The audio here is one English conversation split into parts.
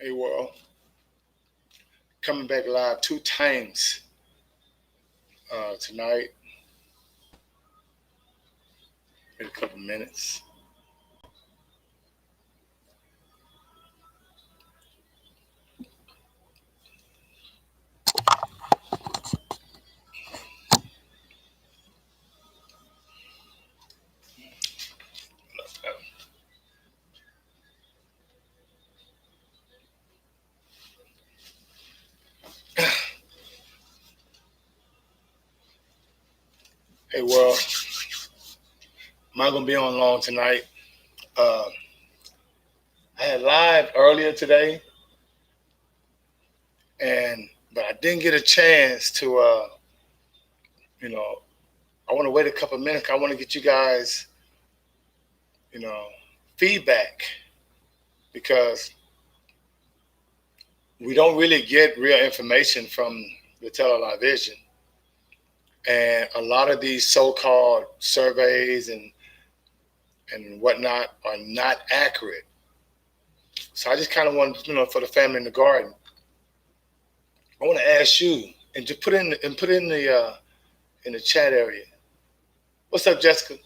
Hey, world. Coming back live two times tonight in a couple minutes. Hey, world. I'm not going to be on long tonight. Uh, I had live earlier today, but I didn't get a chance to, you know, I want to wait a couple minutes. I want to get you guys, you know, feedback because we don't really get real information from the television. And a lot of these so-called surveys and whatnot are not accurate. So I just kind of want, for the family in the garden, I want to ask you and just put in the chat area. What's up, Jessica?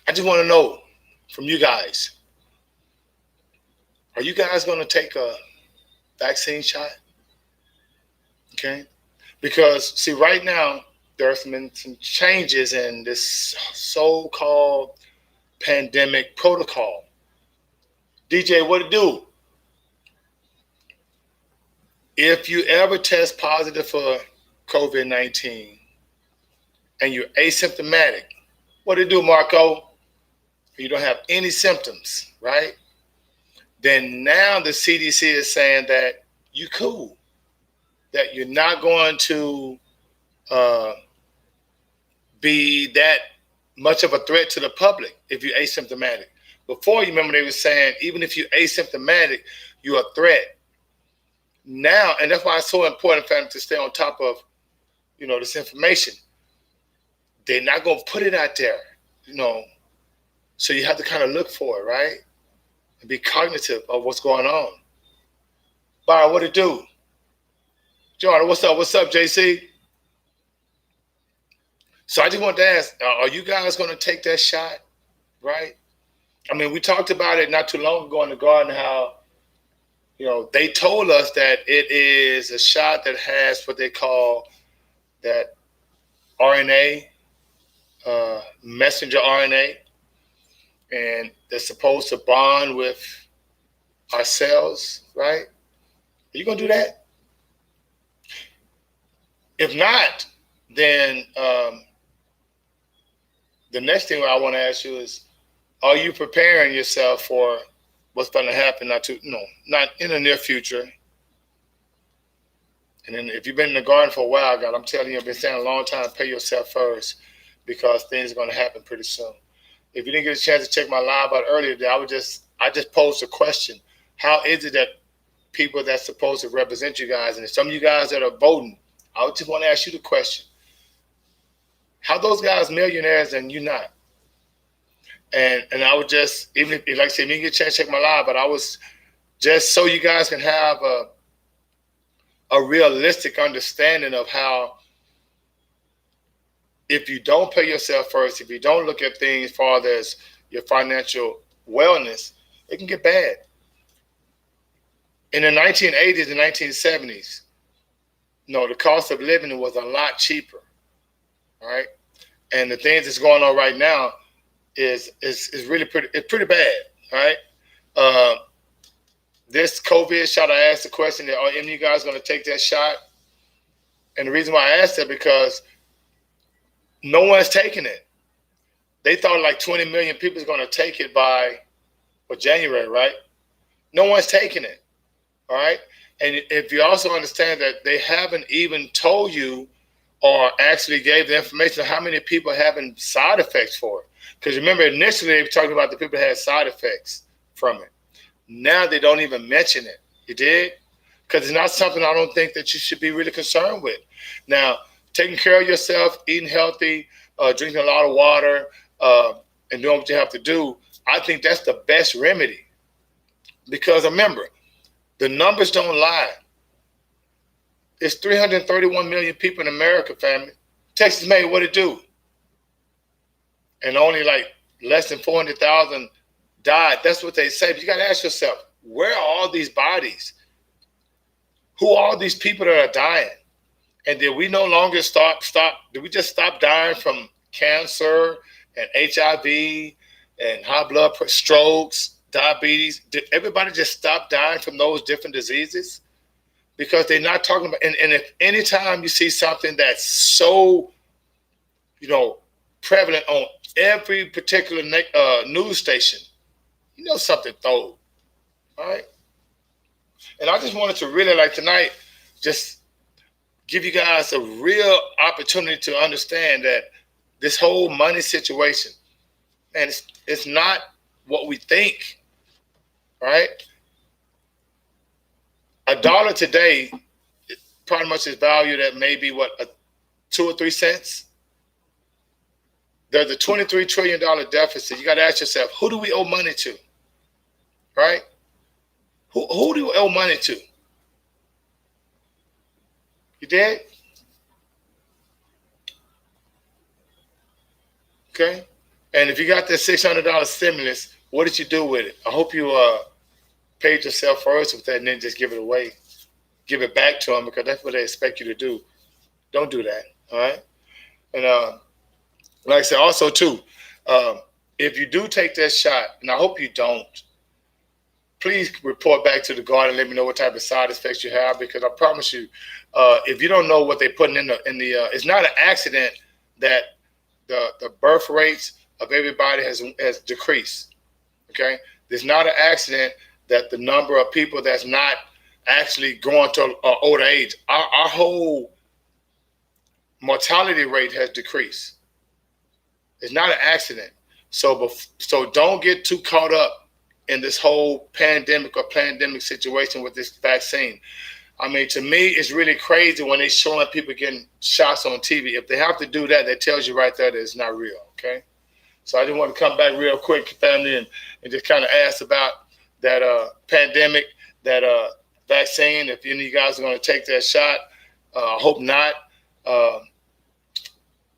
I just want to know from you guys. Are you guys going to take a vaccine shot? Okay, because see, right now there have been some changes in this so-called pandemic protocol. DJ, what it do? If you ever test positive for COVID-19 and you're asymptomatic, what it do, Marco? You don't have any symptoms, right? Then now the CDC is saying that you cool, that you're not going to be that much of a threat to the public if you're asymptomatic. Before, you remember they were saying even if you're asymptomatic, you're a threat. Now, and that's why it's so important, family, to stay on top of, this information. They're not going to put it out there, so you have to kind of look for it, right? And be cognitive of what's going on. Byron, what it do? John, what's up? What's up, JC? So I just want to ask, are you guys going to take that shot, right? I mean, we talked about it not too long ago in the garden, how, they told us that it is a shot that has what they call that RNA, messenger RNA, and they're supposed to bond with our cells, right? Are you going to do that? If not, then the next thing I want to ask you is, are you preparing yourself for what's going to happen not in the near future? And then if you've been in the garden for a while, God, I'm telling you, I've been saying a long time, pay yourself first because things are going to happen pretty soon. If you didn't get a chance to check my live out earlier today, I just posed a question. How is it that people that's supposed to represent you guys, and some of you guys that are voting, I just want to ask you the question. How those guys millionaires and you not? And I would just, even if, like I said, if you get a chance to check my live, but I was just so you guys can have a realistic understanding of how, if you don't pay yourself first, if you don't look at things as far as your financial wellness, it can get bad. In the 1980s and 1970s, the cost of living was a lot cheaper, right? And the things that's going on right now is really pretty bad, right? This COVID shot, I asked the question, are any of you guys going to take that shot? And the reason why I asked that, because no one's taking it. They thought like 20 million people is going to take it by January, right? No one's taking it, all right? And if you also understand that they haven't even told you or actually gave the information of how many people are having side effects for it. Because remember, initially they were talking about the people that had side effects from it. Now they don't even mention it. You did? Because it's not something I don't think that you should be really concerned with. Now, taking care of yourself, eating healthy, drinking a lot of water, and doing what you have to do, I think that's the best remedy. Because remember, The numbers don't lie. It's 331 million people in America, family. Texas made what it do. And only like less than 400,000 died. That's what they say. But you got to ask yourself, where are all these bodies? Who are all these people that are dying? And did we no longer did we just stop dying from cancer and HIV and high blood pressure, strokes, diabetes? Did everybody just stop dying from those different diseases? Because they're not talking about, and if anytime you see something that's so, prevalent on every particular news station, something throw, all right? And I just wanted to really, like tonight, just give you guys a real opportunity to understand that this whole money situation, and it's not what we think, right? $1 today pretty much is valued at maybe 2 or 3 cents. There's a $23 trillion deficit. You got to ask yourself, who do we owe money to? Right? Who do we owe money to? You did? Okay. And if you got that $600 stimulus, what did you do with it? I hope you paid yourself first with that and then just give it away. Give it back to them, because that's what they expect you to do. Don't do that. All right. And like I said, also too, if you do take that shot, and I hope you don't, please report back to the guard and let me know what type of side effects you have, because I promise you, if you don't know what they're putting in the, it's not an accident that the birth rates of everybody has decreased. Okay, there's not an accident that the number of people that's not actually going to older age, our whole mortality rate has decreased. It's not an accident. So don't get too caught up in this whole pandemic situation with this vaccine. I mean, to me, it's really crazy when they're showing people getting shots on TV. If they have to do that, that tells you right there that it's not real, okay? So I just want to come back real quick, family, and just kind of ask about that pandemic, that vaccine. If any of you guys are going to take that shot, I hope not.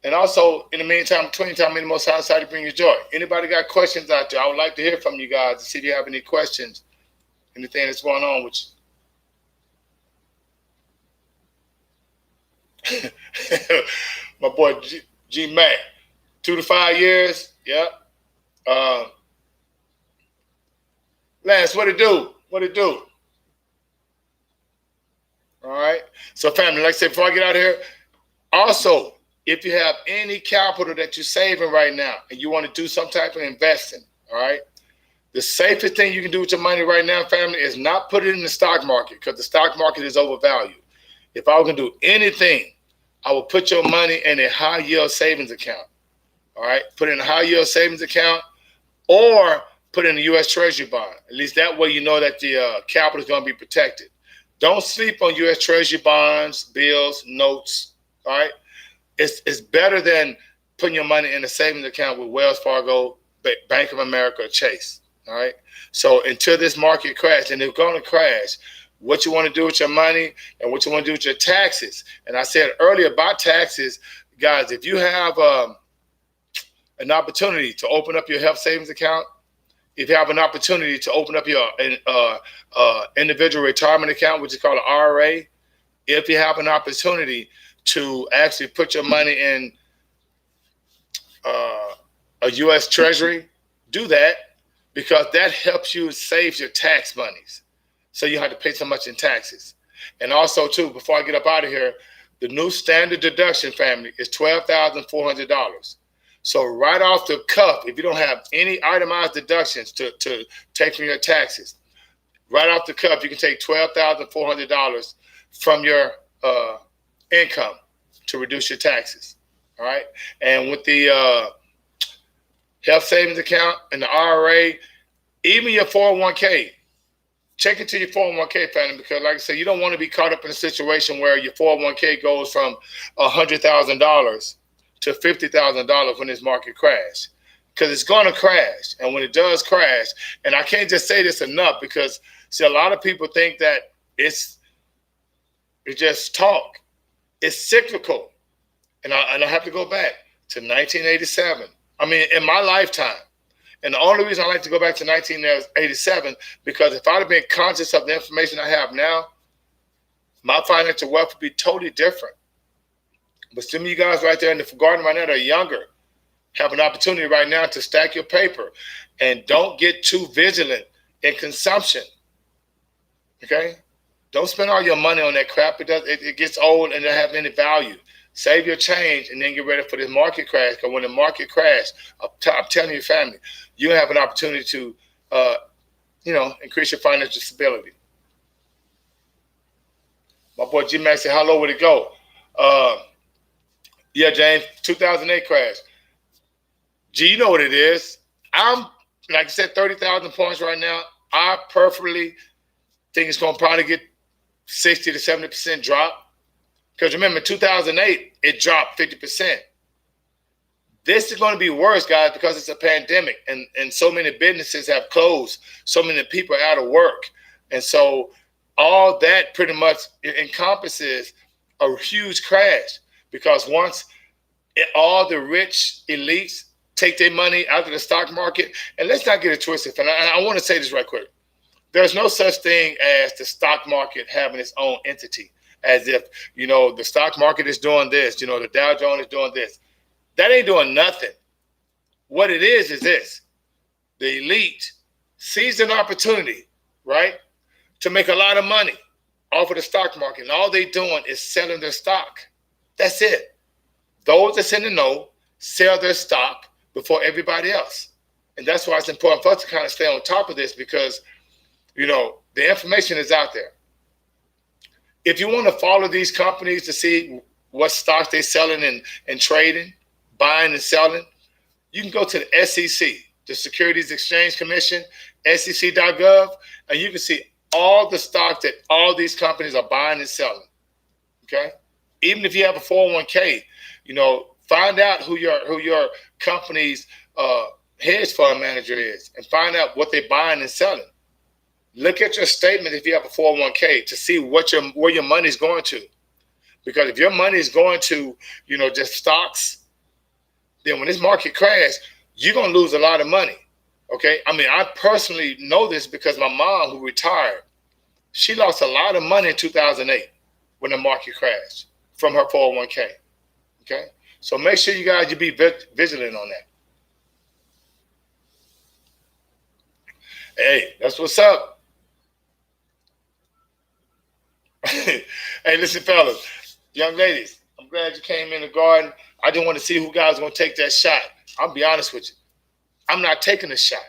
And also, in the meantime, between time, in the most high side to bring you joy. Anybody got questions out there? I would like to hear from you guys to see if you have any questions, anything that's going on with you. My boy G Mac, 2 to 5 years. Yep. Lance, what it do? What it do? All right. So, family, like I said, before I get out of here, also, if you have any capital that you're saving right now and you want to do some type of investing, all right, the safest thing you can do with your money right now, family, is not put it in the stock market, because the stock market is overvalued. If I was going to do anything, I would put your money in a high yield savings account. All right, put it in a high yield savings account, or put it in a U.S. Treasury bond. At least that way you know that the capital is going to be protected. Don't sleep on U.S. Treasury bonds, bills, notes. All right, it's better than putting your money in a savings account with Wells Fargo, Bank of America, or Chase. All right. So until this market crash, and it's going to crash, what you want to do with your money and what you want to do with your taxes. And I said earlier about taxes, guys, if you have an opportunity to open up your health savings account, if you have an opportunity to open up your individual retirement account, which is called an IRA, if you have an opportunity to actually put your money in a U.S. Treasury, do that, because that helps you save your tax monies. So you have to pay so much in taxes. And also, too, before I get up out of here, the new standard deduction, family, is $12,400. So right off the cuff, if you don't have any itemized deductions to take from your taxes, right off the cuff, you can take $12,400 from your income to reduce your taxes. All right. And with the health savings account and the IRA, even your 401k, check into your 401k, family, because like I said, you don't want to be caught up in a situation where your 401k goes from $100,000 to $50,000 when this market crash. because it's going to crash. And when it does crash, and I can't just say this enough, because see, a lot of people think that it's just talk. It's cyclical. And I have to go back to 1987. I mean, in my lifetime. And the only reason I like to go back to 1987, because if I'd have been conscious of the information I have now, my financial wealth would be totally different. But some of you guys right there in the garden right now that are younger have an opportunity right now to stack your paper, and don't get too vigilant in consumption. Okay? Don't spend all your money on that crap. It gets old and doesn't have any value. Save your change and then get ready for this market crash. Because when the market crashes, I'm telling your family, you have an opportunity to, increase your financial stability. My boy G Max said, "How low would it go?" Yeah, James, 2008 crash. G, you know what it is. I'm, like I said, 30,000 points right now. I perfectly think it's going to probably get 60 to 70% drop. Because remember, 2008, it dropped 50%. This is going to be worse, guys, because it's a pandemic, and so many businesses have closed. So many people are out of work. And so all that pretty much encompasses a huge crash, because once all the rich elites take their money out of the stock market, and let's not get it twisted. And I want to say this right quick. There's no such thing as the stock market having its own entity, as if, the stock market is doing this, the Dow Jones is doing this. That ain't doing nothing. What it is this. The elite sees an opportunity, right, to make a lot of money off of the stock market. And all they doing is selling their stock. That's it. Those that's in the know sell their stock before everybody else. And that's why it's important for us to kind of stay on top of this, because, the information is out there. If you want to follow these companies to see what stocks they're selling and trading, buying and selling, you can go to the SEC, the Securities Exchange Commission, sec.gov, and you can see all the stocks that all these companies are buying and selling. Okay? Even if you have a 401k, find out who your company's hedge fund manager is, and find out what they're buying and selling. Look at your statement if you have a 401k to see where your money is going to. Because if your money is going to, just stocks, then when this market crashes, you're going to lose a lot of money. Okay? I mean, I personally know this because my mom, who retired, she lost a lot of money in 2008 when the market crashed from her 401k. Okay? So make sure you guys, be vigilant on that. Hey, that's what's up. Hey, listen, fellas, young ladies, I'm glad you came in the garden. I just want to see who guys are going to take that shot. I'll be honest with you. I'm not taking the shot.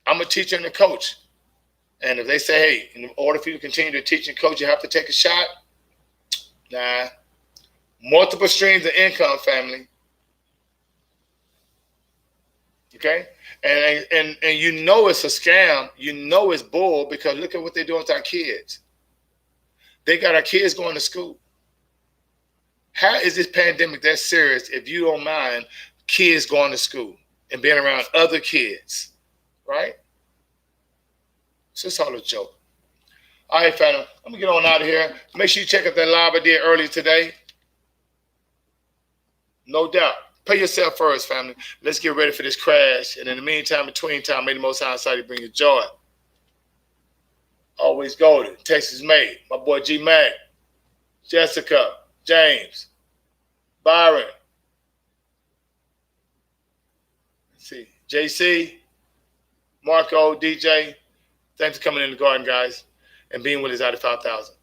I'm a teacher and a coach. And if they say, hey, in order for you to continue to teach and coach, you have to take a shot. Nah. Multiple streams of income, family. Okay? And it's a scam. It's bull, because look at what they're doing to our kids. They got our kids going to school. How is this pandemic that serious if you don't mind kids going to school and being around other kids, right? It's just all a joke. All right, family, I'm going to get on out of here. Make sure you check out that live I did earlier today. No doubt. Pay yourself first, family. Let's get ready for this crash. And in the meantime, between time, may the Most High Inside bring you joy. Always golden. Texas made. My boy G Mac, Jessica, James, Byron. Let's see. JC, Marco, DJ. Thanks for coming in the garden, guys, and being with us out of 5,000.